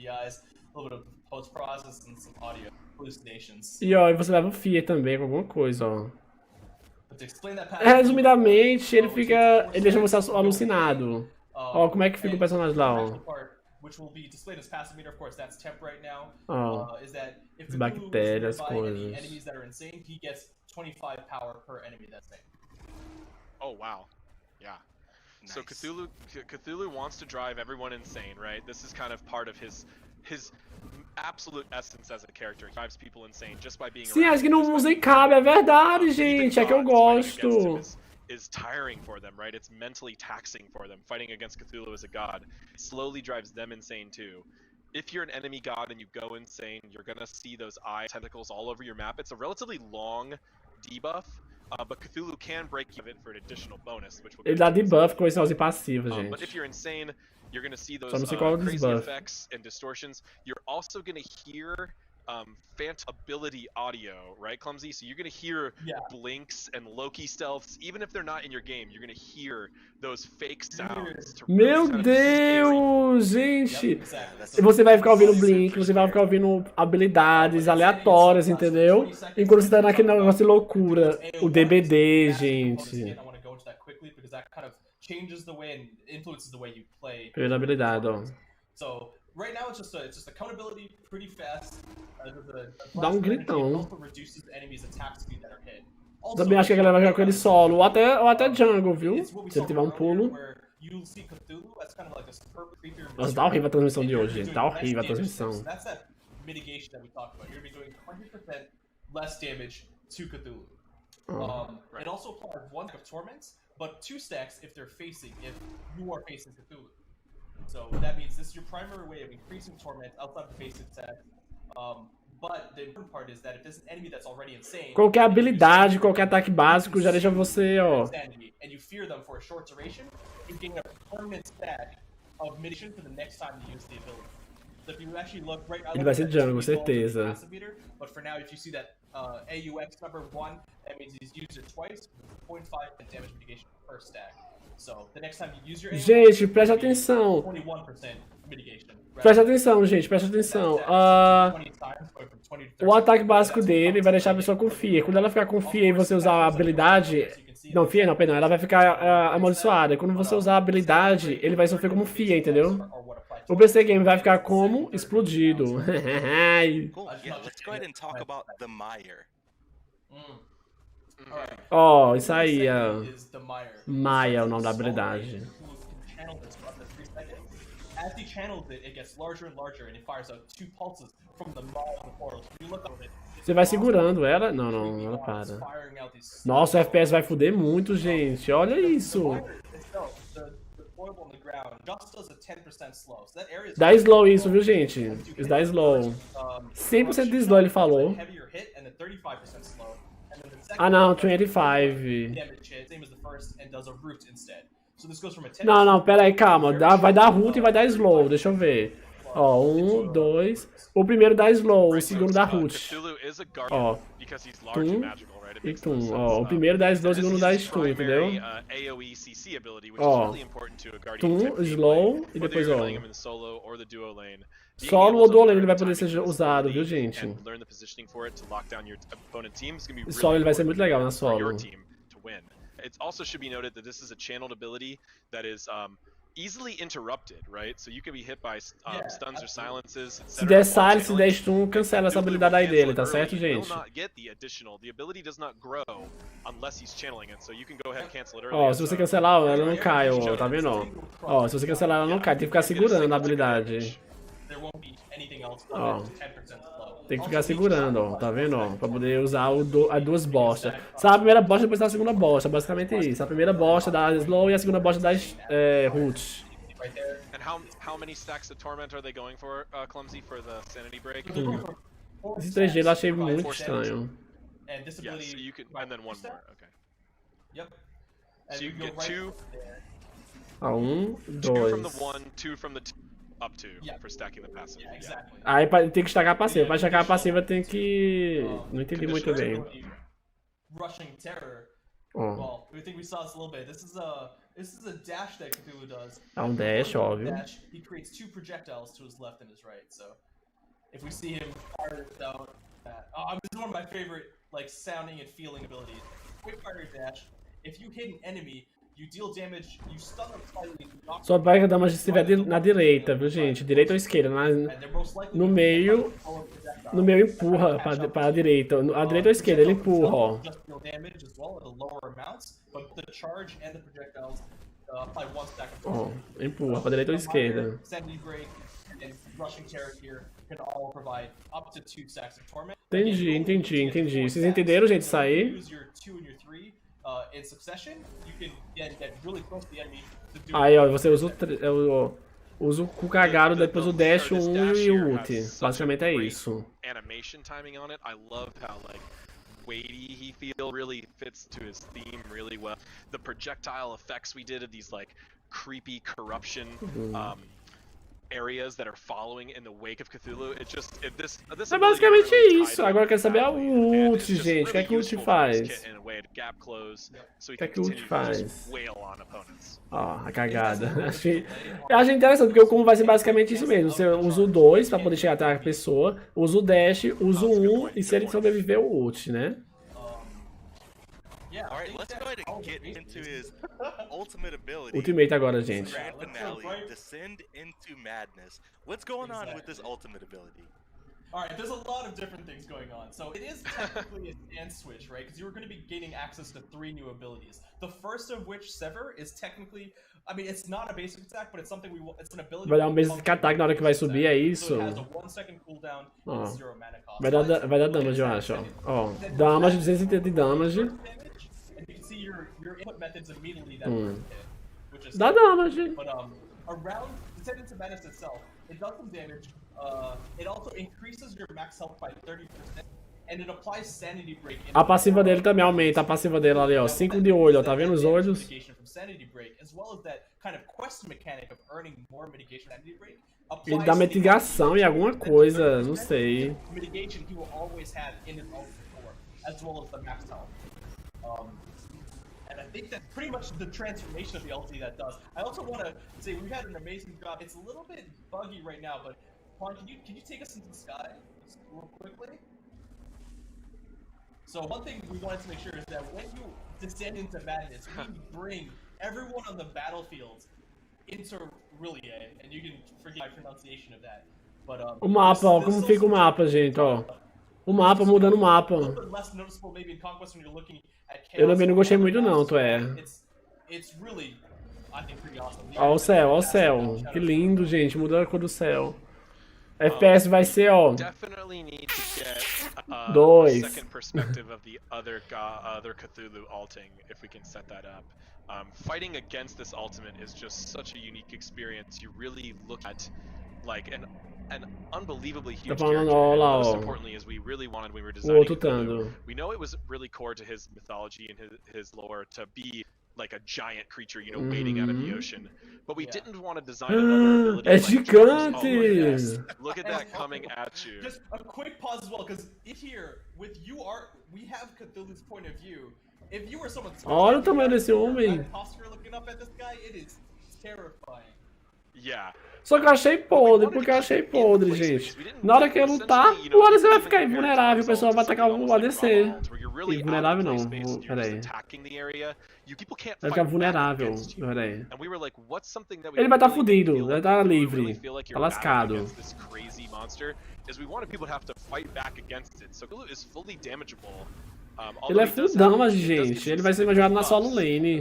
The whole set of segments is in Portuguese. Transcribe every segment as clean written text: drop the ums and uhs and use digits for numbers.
BIs, a little bit of post-process and some audio hallucinations. E ó, e você leva o FIA também com alguma coisa, ó. But to explain that pattern, Resumidamente, ele deixa você alucinado. Ó, como é que fica o personagem lá, ó. which will be displayed as passive meter, of course, that's temp right now. Is that if As Cthulhu bactérias, is surrounded by any coisas. enemies that are insane, he gets 25 power per enemy that's sane. Oh wow, yeah. Nice. So Cthulhu wants to drive everyone insane, right? This is kind of part of his absolute essence as a character. He drives people insane just by being Sim, around acho que them, não just by usa e being cabe, é around them. verdade, Even gente. É que eu gods fighting against him gosto. is tiring for them, right? It's mentally taxing for them. Fighting against Cthulhu as a god slowly drives them insane too. If you're an enemy god and you go insane, you're gonna see those eye tentacles all over your map. It's a relatively long debuff, but Cthulhu can break you of it for an additional bonus, which will Ele dá debuff com esse negócio passivo, but if gente. you're insane, you're gonna see those Só não sei qual é o crazy debuff. effects and distortions. You're also gonna hear phantom ability audio, right, Clumsy? So you're gonna hear blinks and Loki stealths, even if they're not in your game. You're gonna hear those fake sounds. To really Meu kind of scare you. Deus, gente! E você vai ficar ouvindo Blink, você vai ficar ouvindo habilidades aleatórias, entendeu? Enquanto você tá naquele negócio de loucura. O DBD, gente. Primeira habilidade, ó. So right now it's just a countability pretty fast. Dá um gritão. Also reduces enemies' attack speed that are hit. Também acho que a galera vai jogar com ele solo, ou até jungle, viu? Se ele tiver um pulo. Nossa, tá horrível a transmissão de hoje, gente. Tá horrível a transmissão. That's that mitigation that we talked about. You're gonna be doing 20% less damage to Cthulhu. It also applies one stack of torments, but 2 stacks if you are facing Cthulhu. So that means this is your primary way of increasing torment outside the basic set. But the important part is that if there's an enemy that's already insane, qualquer habilidade, qualquer ataque básico já deixa você, ó. And you fear them for a short duration, you gain a permanent stack of mitigation for the next time you use the ability. So if you actually look right, Ele vai ser jungle, com certeza. But for now, if you see that AUX number 1, that means he's used it twice, 0.5 damage mitigation per stack. So the next time you use your Gente, preste atenção. 21% mitigation. Preste atenção, gente, preste atenção. O ataque básico dele vai deixar a pessoa com FIA. Quando ela ficar com FIA e você usar a habilidade... Não, FIA não, perdão. Ela vai ficar amaldiçoada. Quando você usar a habilidade, ele vai sofrer como FIA, entendeu? O PC Game vai ficar como explodido. Cool. Yeah, let's go ahead and talk about the Mire. Ó, isso aí, Maia é o nome da habilidade. As he channels it, it gets larger and larger, and it fires out 2 pulses from the maw of the portal. You look up it. Você vai segurando ela? Não, não, ela para. Nossa, o FPS vai foder muito, gente. Olha isso. Dá slow isso, viu, gente? Isso dá slow. 100% de slow, ele falou. Ah, não, 25. Não, não, pera aí, calma. Vai dar root e vai dar slow, deixa eu ver. Ó, 1, 2. O primeiro dá slow, o segundo dá root. Ó, tum e tum. Ó, o primeiro dá slow, o segundo dá stun, entendeu? Ó, tum, slow e depois, ó. Solo ou duo lane ele vai poder ser usado, viu, gente? Solo ele vai ser muito legal na solo. It also should be noted that this is a channeled ability that is easily interrupted, right? So you can be hit by stuns or silences, etc. Se der silence, se der stun, cancela essa habilidade aí dele, tá certo, gente? Ó, se você cancelar, ela não cai, ó, tá vendo? Ó, se você cancelar, ela não cai, tem que ficar segurando a habilidade. Ó, tem que ficar segurando, ó, tá vendo, ó, pra poder usar as duas bostas. Sabe, a primeira bosta depois tá a segunda bosta, basicamente isso. A primeira bosta dá slow e a segunda bosta dá root. Esse 3G eu achei muito estranho. Ó, 1, 2. Up to for stacking the passive. Aí tem que destacar a passiva. Pra destacar a passiva tem que... Não entendi muito bem. Rushing terror. Well, we think we saw this a little bit. This This is a dash that Cthulhu does. É um dash, óbvio. Dash, he creates 2 projectiles to his left and his right. So, if we see him fire this out, this is one of my favorite like sounding and feeling abilities. Quick fire dash. If you hit an enemy, you deal damage, you stun them slightly. Só pega damage se estiver na direita, viu, gente? Direita ou esquerda? No meio empurra para a direita. A direita ou a esquerda, ele empurra, ó. Ó, empurra para direita ou esquerda. Entendi. Vocês entenderam, gente, isso aí? Aí, ó, você usa usa o cagado, depois o dash, o 1 e o ult. Basicamente é isso. Animation timing on it. I love how like weighty he feels. Really fits to his theme really well. The projectile effects we did of these like creepy corruption areas that are following in the wake of Cthulhu. It just this é basicamente isso. Agora eu quero saber o ult, gente. O que é que o ult faz? O que é que o ult faz? Ó, a cagada. Eu achei interessante, porque o combo vai ser basicamente isso mesmo. Você usa o 2 pra poder chegar até a pessoa, usa o dash, usa o 1 e se ele sobreviver o ult, né? Alright, let's go ahead and get into his ultimate ability. Ultimate agora, gente. Finale, descend into madness. What's going on with this ultimate ability? Alright, there's a lot of different things going on. So it is technically a stand switch, right? Because you're going to be gaining access to 3 new abilities. The first of which, Sever, is technically... I mean, it's not a basic attack, but it's something it's an ability... Vai dar um basic attack na hora que vai subir, é isso? Vai dar damage, eu acho, ó. Damage, 270 de damage. Dá damage. But around descending to madness itself, it does some damage. It also increases your max health by 30%, and it applies sanity break. A passiva dele também aumenta, a passiva dele ali, ó, 5 de olho, ó, tá vendo os olhos? Ele dá mitigação em alguma coisa, não sei. And I think that's pretty much the transformation of the ulti that does. I also want to say we had an amazing job. It's a little bit buggy right now, but Juan, can you take us into the sky just real quickly? So one thing we wanted to make sure is that when you descend into madness, we bring everyone on the battlefield into Relie, and you can forgive my pronunciation of that. But o mapa, ó, como fica o mapa, gente, ó. O mapa, mudando o mapa. Eu também não gostei muito não, Ó o céu, Que lindo, gente. Mudou a cor do céu. FPS vai ser, ó. 2. Fighting against this ultimate is just such a unique experience. You really look at like an unbelievably huge character, and most importantly, as we really wanted when we were designing Cthulhu, we know it was really core to his mythology and his lore to be like a giant creature, you know, wading out of the ocean. But we didn't want to design another ability like gigante! Look at that coming at you. Just a quick pause as well, because here, with we have Cthulhu's point of view. If you were someone olha o tamanho desse homem. Looking up at this guy, it is terrifying. Yeah. Só que eu achei podre, gente. Na hora que eu lutar, o ADC vai ficar invulnerável, o pessoal vai atacar o ADC. Invulnerável não, peraí. Vai ficar vulnerável, peraí. Ele vai estar fudido, vai estar livre, tá lascado. Ele é full damage, gente. Ele vai ser jogado na solo lane.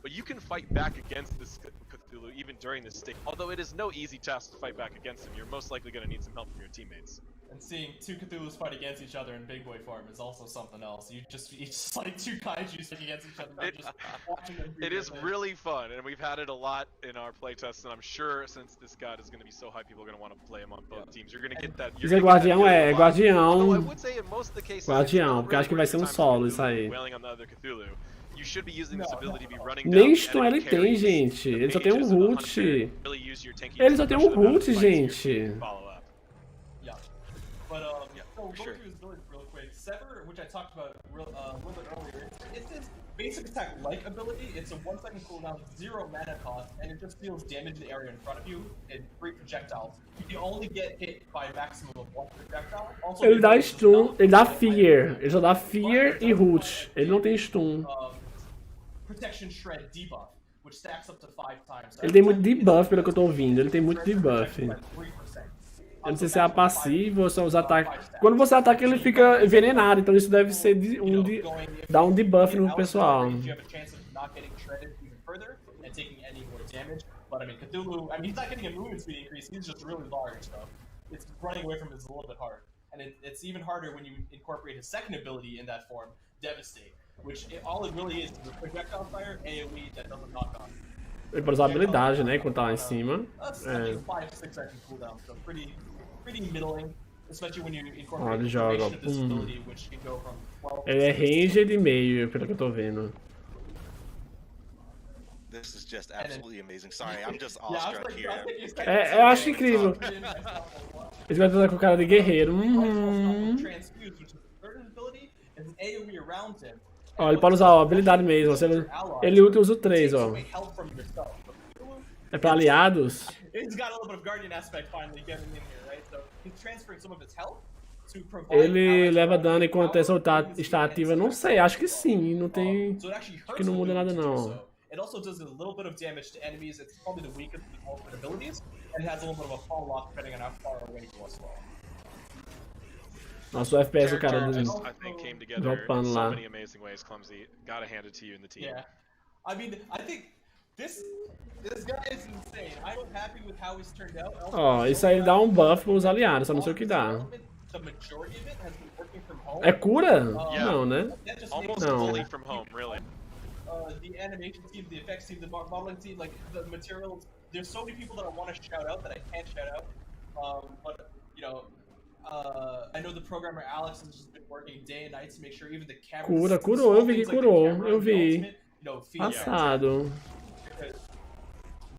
But you can fight back against this Cthulhu even during this stage. Although it is no easy task to fight back against him, you're most likely going to need some help from your teammates. And seeing 2 Cthulhus fight against each other in big boy form is also something else. It's like 2 kaijus fighting against each other. Just watching them. It is really fun, and we've had it a lot in our playtests, and I'm sure since this god is going to be so high, people are going to want to play him on both teams. You're going to get that. Esse guardião guardião. Guardião, porque acho que vai ser um solo isso aí. Nem stun ele tem, gente. Ele só tem um root. Ele só tem um root, gente. So going through his abilities real quick, Sever, which I talked about a little bit earlier, it's his basic attack like ability, it's a 1 second cooldown, 0 mana cost, and it just deals damage in the area in front of you and 3 projectiles. You can only get hit by a maximum of 1 projectile. Also, ele dá stun, ele dá fear. Ele só dá fear e root. Ele não tem stun. Protection shred debuff, which stacks up to 5 times. Ele tem muito debuff, pelo que eu tô ouvindo. Ele tem muito debuff. Eu não sei se é a passiva ou se é os ataques. Quando você ataca, ele fica envenenado, então isso deve ser dar um debuff no pessoal. But I mean, Cthulhu, I mean, he's not getting a movement speed increase, he's just really large, so it's running away from him is a little bit hard. And it's even harder when you incorporate his second ability in that form, Devastate, which all it really is a projectile fire, AoE that doesn't knock on. Ele pode usar a habilidade, né, quando tá lá em cima. É. 5-6 second cooldown, so pretty middling, especially when you incorporate ele joga. this ability, which can go from 12 Ele é ranged e meio, pelo que eu tô vendo. This is just absolutely amazing. Sorry, I'm just awestruck here. Eu acho incrível. Ele vai usar com o cara de guerreiro. Ó, ele pode usar a habilidade mesmo. Ele usa o 3, ó. É pra aliados. Ele leva dano enquanto essa está ativa. Não sei, acho que sim. Não tem. Acho que não muda nada não. It also does a little bit of damage to enemies. It's probably the weakest of the ultimate abilities, and it has a little bit of a fall off depending on how far away you are as well. Nossa, o FPS do cara dropando lá. Yeah, I mean, I think this guy is insane. I'm happy with how he's turned out. Ó, isso aí dá um buff pros aliados, só não sei o que dá. É cura? Não, né? Não. The animation team, the effects team, the modeling team, like the materials. There's so many people that I want to shout out that I can't shout out. But you know, I know the programmer Alex has just been working day and night to make sure even the camera. Curou, eu vi que curou, eu vi. Passado.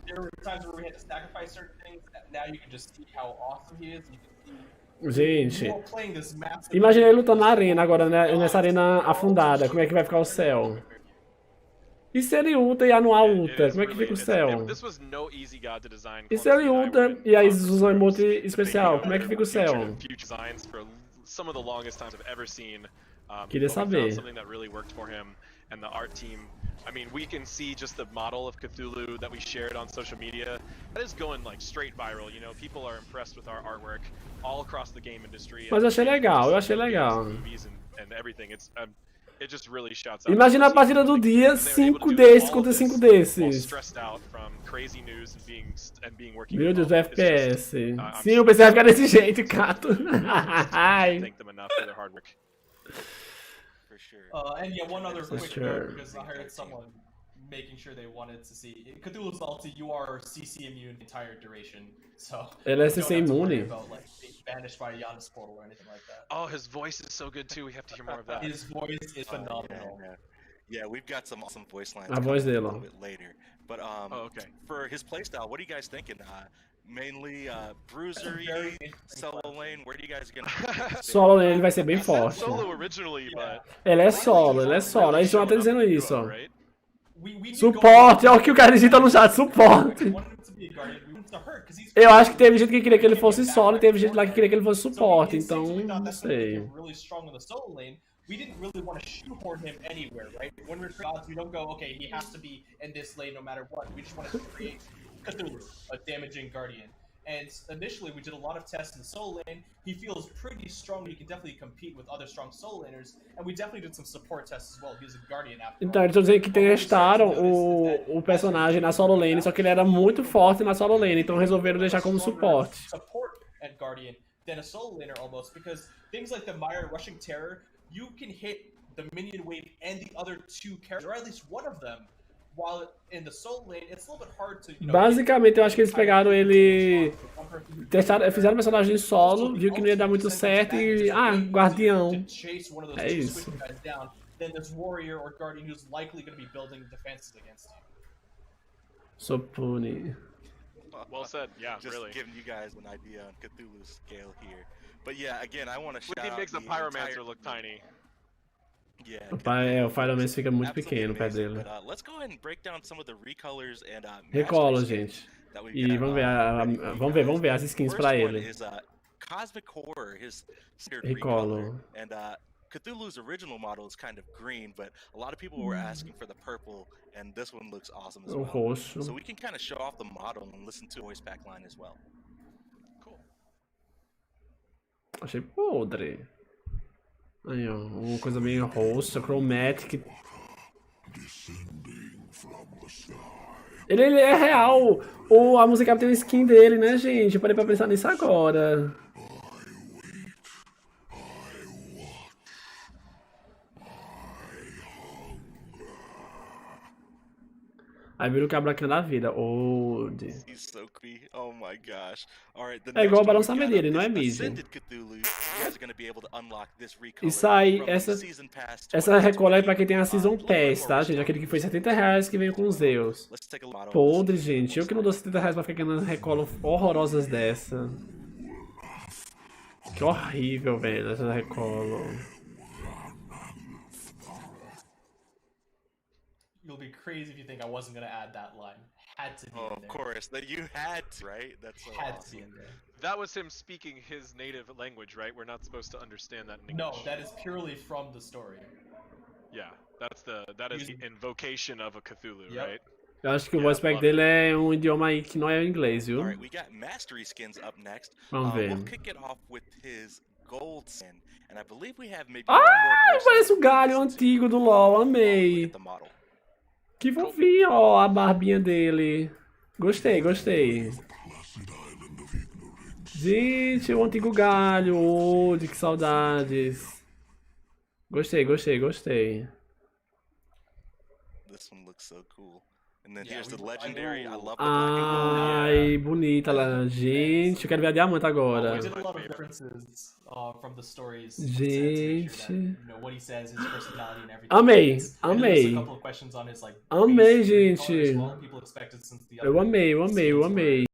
There were times where we had to sacrifice certain things. Now you can just see how awesome he is. Gente, imagina ele lutando na arena agora, né, nessa arena afundada. Como é que vai ficar o céu? E se ele ulta e anuar ulta? Como é que fica o céu? E se ele ulta e aí usa um emote especial? Como é que fica o céu? Queria saber. And the art team, I mean, we can see just the model of Cthulhu that we shared on social media. That is going like straight viral, you know, people are impressed with our artwork all across the game industry. Mas eu achei legal, eu achei legal. And everything. It just really shouts out. Imagina a partida do dia, 5 desses contra 5 desses. Meu Deus, o FPS. Sim, eu pensei que ia ficar desse jeito, Cato. And yeah, one other quick note, because I heard someone making sure they wanted to see Cthulhu's ulti. You are CC immune the entire duration, so ele é CC imune. About, like, being banished by Janus portal or anything like that. Oh, his voice is so good too. We have to hear more of that. His voice is phenomenal. Yeah, we've got some awesome voice lines a voz dele. a little bit later. But okay. For his playstyle, what are you guys thinking? Mainly bruiser, solo lane. Where do you guys gonna? Solo lane ele vai ser bem forte. Ele é solo, ele é solo. A gente não tá dizendo isso, ó. Suporte, olha o que o cara digita no chat, suporte. Eu acho que teve gente que queria que ele fosse solo e teve gente lá que queria que ele fosse suporte, então não sei. We didn't really want to shoehorn him anywhere, right? When we're gods, we don't go, okay, he has to be in this lane no matter what. We just wanted to create Cthulhu, a damaging guardian. And initially, we did a lot of tests in the soul lane. He feels pretty strong. He can definitely compete with other strong soul laners. And we definitely did some support tests as well. He was a guardian after all. Então, eles estão dizendo que testaram o personagem na solo lane, só que ele era muito forte na solo lane, então resolveram deixar como suporte. Support and guardian than a soul laner almost, because things like the Mire Rushing Terror, you can hit the minion wave and the other 2 characters, or at least one of them. While in the soul lane, it's a little bit hard to, you know, basicamente, eu acho que eles pegaram ele, testaram, fizeram o personagem solo, viu que não ia dar muito certo e guardião. É isso. Sopune. Well said. Yeah, just really. Giving you guys an idea on Cthulhu's scale here. But yeah, again, I want to shout out makes the pyromancer look tiny. O Fire Emblem fica muito pequeno perto dele. Recolo, gente. E vamos ver as skins pra ele. Recolo. Cthulhu's original model is kind of green, but a lot of people were asking for the purple, and this one looks awesome as well. Roxo. So we can kind of show off the model and listen to the voice pack line as well. Cool. Achei podre. Aí, ó, uma coisa meio roxa, chromatic. Ele é real. A música tem uma skin dele, né, gente? Eu parei pra pensar nisso agora. Aí vira o cabra da vida. É igual o balançamento dele, não é mídia. Isso aí, essa recola é pra quem tem a Season Pass, tá, gente? Aquele que foi R$70 que veio com os Zeus. Podre, gente. Eu que não dou R$70 pra ficar nas recolas horrorosas dessa. Que horrível, velho, essa recola. You'll be crazy if you think I wasn't gonna add that line. Had to be in there. Of course, that you had to, right? That's so had awesome. to be in there. That was him speaking his native language, right? We're not supposed to understand that in No, English. that is purely from the story. Yeah, that is the invocation of a Cthulhu, right? Eu acho que o voice pack dele é um idioma aí que não é o inglês, viu? Alright, we got Mastery skins up next. Vamos ver. We'll kick it off with his gold skin, and I believe we have maybe parece o galho antigo do LoL, amei. Que fofinho, ó, a barbinha dele. Gostei, gostei. Gente, o antigo galho, que saudades. Gostei, gostei, gostei. This one looks so cool. And then here's the legendary. I love the Ai, bonita lá. Gente, eu quero ver a diamante agora. Gente. Amei, amei. Amei, gente. Eu amei, eu amei, eu amei.